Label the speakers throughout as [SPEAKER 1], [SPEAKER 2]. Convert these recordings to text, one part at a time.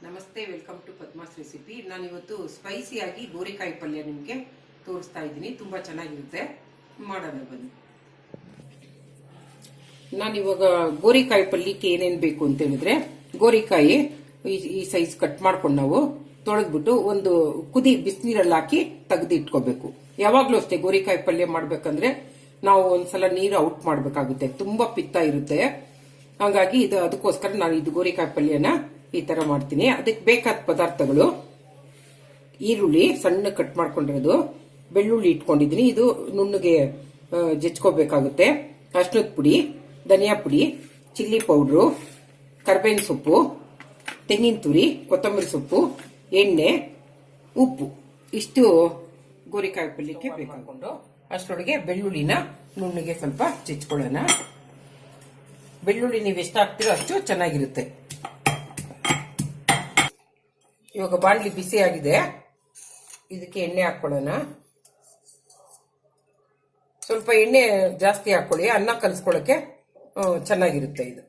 [SPEAKER 1] ನಮಸ್ತೆ, welcome to Padma's recipe. ನಾನು ಇವತ್ತು ಸ್ಪೈಸಿಯಾಗಿ ಗೋರಿಕಾಯಿ ಪಲ್ಯ ನಿಮಗೆ ತೋರಿಸ್ತಾ ಇದ್ದೀನಿ. ತುಂಬಾ ಚೆನ್ನಾಗಿರುತ್ತೆ, ಮಾಡೋಣ ಬನ್ನಿ. ನಾನಿವಾಗ ಗೋರಿಕಾಯಿ ಪಲ್ಯಕ್ಕೆ ಏನೇನು ಬೇಕು ಅಂತ ಹೇಳಿದ್ರೆ, ಗೋರಿಕಾಯಿ ಈ ಸೈಜ್ ಕಟ್ ಮಾಡ್ಕೊಂಡು ನಾವು ತೊಳೆದ್ಬಿಟ್ಟು ಒಂದು ಕುದಿ ಬಿಸಿನೀರಲ್ಲಿ ಹಾಕಿ ತೆಗೆದು ಇಟ್ಕೋಬೇಕು. ಯಾವಾಗ್ಲೂ ಅಷ್ಟೇ ಗೋರಿಕಾಯಿ ಪಲ್ಯ ಮಾಡ್ಬೇಕಂದ್ರೆ ನಾವು ಒಂದ್ಸಲ ನೀರು ಔಟ್ ಮಾಡ್ಬೇಕಾಗುತ್ತೆ, ತುಂಬಾ ಪಿತ್ತ ಇರುತ್ತೆ. ಹಾಗಾಗಿ ಅದಕ್ಕೋಸ್ಕರ ನಾನು ಇದು ಗೋರಿಕಾಯಿ ಪಲ್ಯನ ಈ ತರ ಮಾಡ್ತೀನಿ. ಅದಕ್ಕೆ ಬೇಕಾದ ಪದಾರ್ಥಗಳು: ಈರುಳ್ಳಿ ಸಣ್ಣ ಕಟ್ ಮಾಡ್ಕೊಂಡಿರೋದು, ಬೆಳ್ಳುಳ್ಳಿ ಇಟ್ಕೊಂಡಿದ್ದೀನಿ, ಇದು ನುಣ್ಣಗೆ ಜಜ್ಕೋಬೇಕಾಗುತ್ತೆ, ಅರ್ಶಿನದ ಪುಡಿ, ಧನಿಯಾ ಪುಡಿ, ಚಿಲ್ಲಿ ಪೌಡ್ರು, ಕರ್ಬೇವಿನ ಸೊಪ್ಪು, ತೆಂಗಿನ ತುರಿ, ಕೊತ್ತಂಬರಿ ಸೊಪ್ಪು, ಎಣ್ಣೆ, ಉಪ್ಪು. ಇಷ್ಟು ಗೋರಿಕಾಯಿ ಪಲ್ಯಕ್ಕೆ ಬೇಕಾಕೊಂಡು ಅಷ್ಟರೊಳಗೆ ಬೆಳ್ಳುಳ್ಳಿನ ನುಣ್ಣಗೆ ಸ್ವಲ್ಪ ಜಜ್ಕೊಳ್ಳೋಣ. ಬೆಳ್ಳುಳ್ಳಿ ನೀವು ಎಷ್ಟು ಹಾಕ್ತಿರೋ ಅಷ್ಟು ಚೆನ್ನಾಗಿರುತ್ತೆ. ಇವಾಗ ಬಾಣಲಿ ಬಿಸಿ ಆಗಿದೆ, ಇದಕ್ಕೆ ಎಣ್ಣೆ ಹಾಕೊಳ್ಳೋಣ. ಸ್ವಲ್ಪ ಎಣ್ಣೆ ಜಾಸ್ತಿ ಹಾಕೊಳ್ಳಿ, ಅನ್ನ ಕಲಿಸ್ಕೊಳ್ಳೋಕೆ ಚೆನ್ನಾಗಿರುತ್ತೆ ಇದು.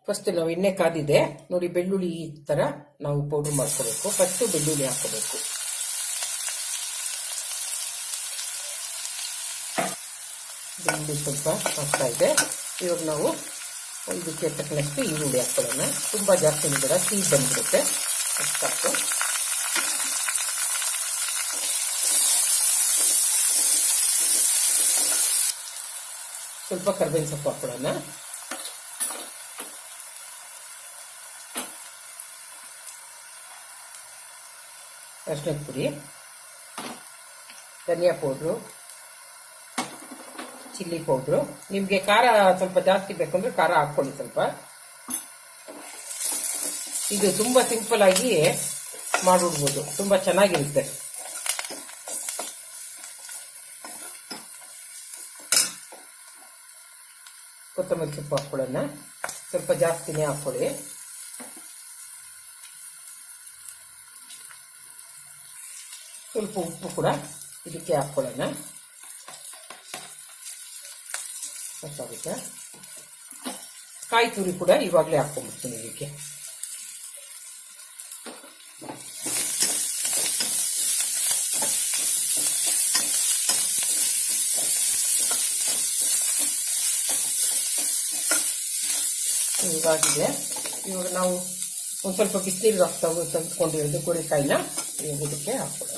[SPEAKER 1] ಫಸ್ಟ್ ನಾವು ಎಣ್ಣೆ ಕಾದಿದೆ ನೋಡಿ, ಬೆಳ್ಳುಳ್ಳಿ ಈ ತರ ನಾವು ಪೌಡರ್ ಮಾಡ್ಕೋಬೇಕು. ಫಸ್ಟ್ ಬೆಳ್ಳುಳ್ಳಿ ಹಾಕೋಬೇಕು. ಬೆಳ್ಳುಳ್ಳಿ ಸ್ವಲ್ಪ ಹಾಕ್ತಾ ಇದೆ. ಇವಾಗ ನಾವು ಇದಕ್ಕೆ ತಕ್ಕನಷ್ಟು ಈರುಳ್ಳಿ ಹಾಕೊಳ್ಳೋಣ. ತುಂಬಾ ಜಾಸ್ತಿ ಬೇಡ, ಸಿಹಿ ಬಂದ್ಬಿಡುತ್ತೆ, ಅಷ್ಟು ಹಾಕು. ಸ್ವಲ್ಪ ಕರ್ಬೇವಿನ ಸೊಪ್ಪು ಹಾಕೊಳ್ಳೋಣ. ಅರ್ಶಿನದ ಪುಡಿ, ಧನಿಯಾ ಪೌಡ್ರು, ಚಿಲ್ಲಿ ಪೌಡ್ರು. ನಿಮ್ಗೆ ಖಾರ ಸ್ವಲ್ಪ ಜಾಸ್ತಿ ಬೇಕಂದ್ರೆ ಖಾರ ಹಾಕೊಳ್ಳಿ ಸ್ವಲ್ಪ. ಇದು ತುಂಬಾ ಸಿಂಪಲ್ ಆಗಿ ಮಾಡಿಬಿಡ್ಬೋದು, ತುಂಬಾ ಚೆನ್ನಾಗಿರುತ್ತೆ. ಕೊತ್ತಂಬರಿ ಸೊಪ್ಪು ಹಾಕೊಳ್ಳೋಣ, ಸ್ವಲ್ಪ ಜಾಸ್ತಿನೇ ಹಾಕೊಳ್ಳಿ. ಸ್ವಲ್ಪ ಉಪ್ಪು ಕೂಡ ಇದಕ್ಕೆ ಹಾಕೊಳ್ಳೋಣ, ಸಾಕಾಗುತ್ತೆ. ಕಾಯಿ ತುರಿ ಕೂಡ ಇವಾಗಲೇ ಹಾಕೊಂಡ್ಬಿಡ್ತೀನಿ ಇದಕ್ಕೆ. ಇವಾಗಿದೆ. ಇವಾಗ ನಾವು ಒಂದು ಸ್ವಲ್ಪ ಬಿಸಿನೀರಿಗೆ ತಂದ್ಕೊಂಡಿರೋದು ಗೋರಿಕಾಯಿನ ಇದಕ್ಕೆ ಹಾಕೊಳ್ಳೋಣ.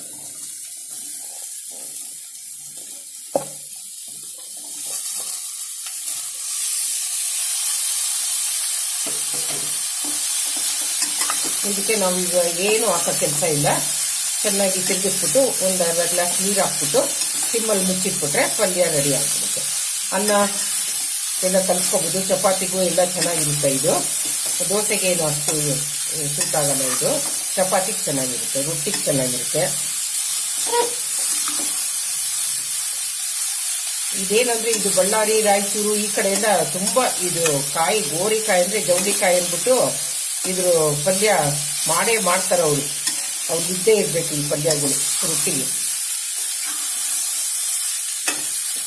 [SPEAKER 1] ಇದಕ್ಕೆ ನಾವು ಈಗ ಏನು ಹಾಕೋ ಕೆಲಸ ಇಲ್ಲ, ಚೆನ್ನಾಗಿ ತಿರುಗಿಸ್ಬಿಟ್ಟು ಒಂದು ಅರ್ಧ ಗ್ಲಾಸ್ ನೀರು ಹಾಕ್ಬಿಟ್ಟು ಸಿಮ್ಮಲ್ಲಿ ಮುಚ್ಚಿಟ್ಬಿಟ್ರೆ ಪಲ್ಯ ರೆಡಿ ಆಗ್ಬಿಡುತ್ತೆ. ಅನ್ನ ಎಲ್ಲ ಕಲ್ಸ್ಕೊಬೋದು, ಚಪಾತಿಗೂ ಎಲ್ಲ ಚೆನ್ನಾಗಿರುತ್ತೆ. ಇದು ದೋಸೆಗೇನು ಅಷ್ಟು ಸೂಟ್ ಆಗಲ್ಲ, ಇದು ಚಪಾತಿಗೆ ಚೆನ್ನಾಗಿರುತ್ತೆ, ರೊಟ್ಟಿಗೆ ಚೆನ್ನಾಗಿರುತ್ತೆ. ಇದೇನಂದ್ರೆ ಇದು ಬಳ್ಳಾರಿ, ರಾಯಚೂರು ಈ ಕಡೆ ಎಲ್ಲ ತುಂಬಾ ಇದು ಕಾಯಿ ಗೋರಿಕಾಯಿ ಅಂದ್ರೆ ಜೌಳಿಕಾಯಿ ಅಂದ್ಬಿಟ್ಟು ಇದ್ರ ಪಲ್ಯ ಮಾಡೇ ಮಾಡ್ತಾರ. ಅವ್ರಿಗೆ ಇದ್ದೇ ಇರ್ಬೇಕು ಈ ಪಲ್ಯಗಳು ರೊಟ್ಟಿಗೆ.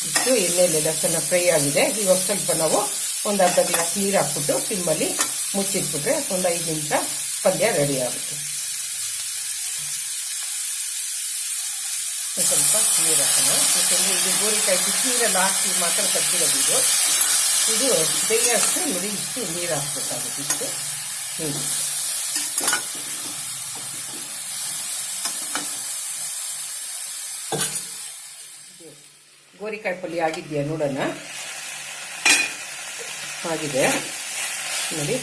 [SPEAKER 1] ಇಷ್ಟು ಎಣ್ಣೆಲೆಲ್ಲ ಚೆನ್ನಾಗಿ ಫ್ರೈ ಆಗಿದೆ. ಇವಾಗ ಸ್ವಲ್ಪ ನಾವು ಒಂದು ಅರ್ಧ ಗ್ಲಾಸ್ ನೀರು ಹಾಕ್ಬಿಟ್ಟು ಸಿಮ್ಮಲ್ಲಿ ಮುಚ್ಚಿಟ್ಬಿಟ್ರೆ ಒಂದು 5 ನಿಮಿಷ ಪಲ್ಯ ರೆಡಿ ಆಗುತ್ತೆ. ಸ್ವಲ್ಪ ನೀರು ಹಾಕೋಣ, ಯಾಕೆಂದ್ರೆ ಇದು ಗೋರಿಕಾಯಿ ಬಿಸಿನೀರಲ್ಲಿ ಹಾಕಿ ಮಾತ್ರ ಕಟ್ಟಿರೋದು. ಇದು ಬೇಯಷ್ಟು ನೋಡಿ, ಇಷ್ಟು ನೀರು ಹಾಕ್ಬೇಕಾಗುತ್ತೆ. ಇಷ್ಟು ನೀರು ಗೋರಿಕಾಯಿ ಪಲ್ಯ ಆಗಿದೆಯಾ ನೋಡೋಣ. ಆಗಿದೆ ನೋಡಿ,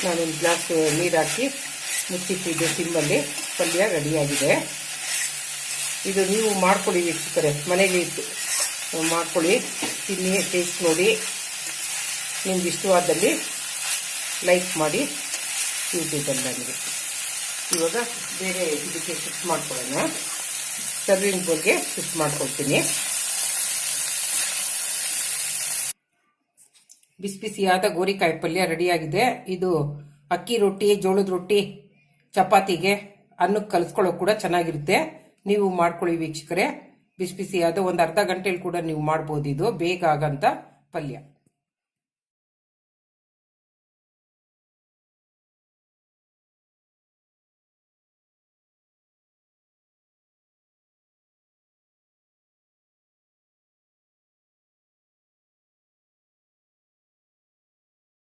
[SPEAKER 1] ನಾನೊಂದು ಗ್ಲಾಸ್ ನೀರು ಹಾಕಿ ಮುಚ್ಚಿಟ್ಟಿದ್ದೆ ಸಿಮ್ಮಲ್ಲಿ. ಪಲ್ಯ ರೆಡಿಯಾಗಿದೆ. ಇದು ನೀವು ಮಾಡ್ಕೊಳ್ಳಿ ವೀಕ್ಷಕರೇ, ಮನೇಲಿ ಮಾಡ್ಕೊಳ್ಳಿ, ತಿನ್ನಿ, ಟೇಸ್ಟ್ ನೋಡಿ. ನಿಮ್ಗೆ ಇಷ್ಟವಾದಲ್ಲಿ ಲೈಕ್ ಮಾಡಿ ಯೂಟ್ಯೂಬಲ್ಲಿ ನನಗೆ. ಇವಾಗ ಬೇರೆ ಇದಕ್ಕೆ ಶಿಫ್ಟ್ ಮಾಡ್ಕೊಳ್ಳೋಣ, ಸರ್ವಿಂಗ್ ಬೌಲ್ಗೆ ಶಿಫ್ಟ್ ಮಾಡ್ಕೊಳ್ತೀನಿ. ಬಿಸಿ ಬಿಸಿಯಾದ ಗೋರಿಕಾಯಿ ಪಲ್ಯ ರೆಡಿಯಾಗಿದೆ. ಇದು ಅಕ್ಕಿ ರೊಟ್ಟಿ, ಜೋಳದ ರೊಟ್ಟಿ, ಚಪಾತಿಗೆ, ಅನ್ನಕ್ಕೆ ಕಲಿಸ್ಕೊಳ್ಳೋಕೆ ಕೂಡ ಚೆನ್ನಾಗಿರುತ್ತೆ. ನೀವು ಮಾಡ್ಕೊಳ್ಳಿ ವೀಕ್ಷಕರೇ. ಬಿಸಿ ಬಿಸಿಯಾದ ಒಂದು ಅರ್ಧ ಗಂಟೆಲಿ ಕೂಡ ನೀವು ಮಾಡ್ಬೋದು. ಇದು ಬೇಗ ಆಗಂತ ಪಲ್ಯ.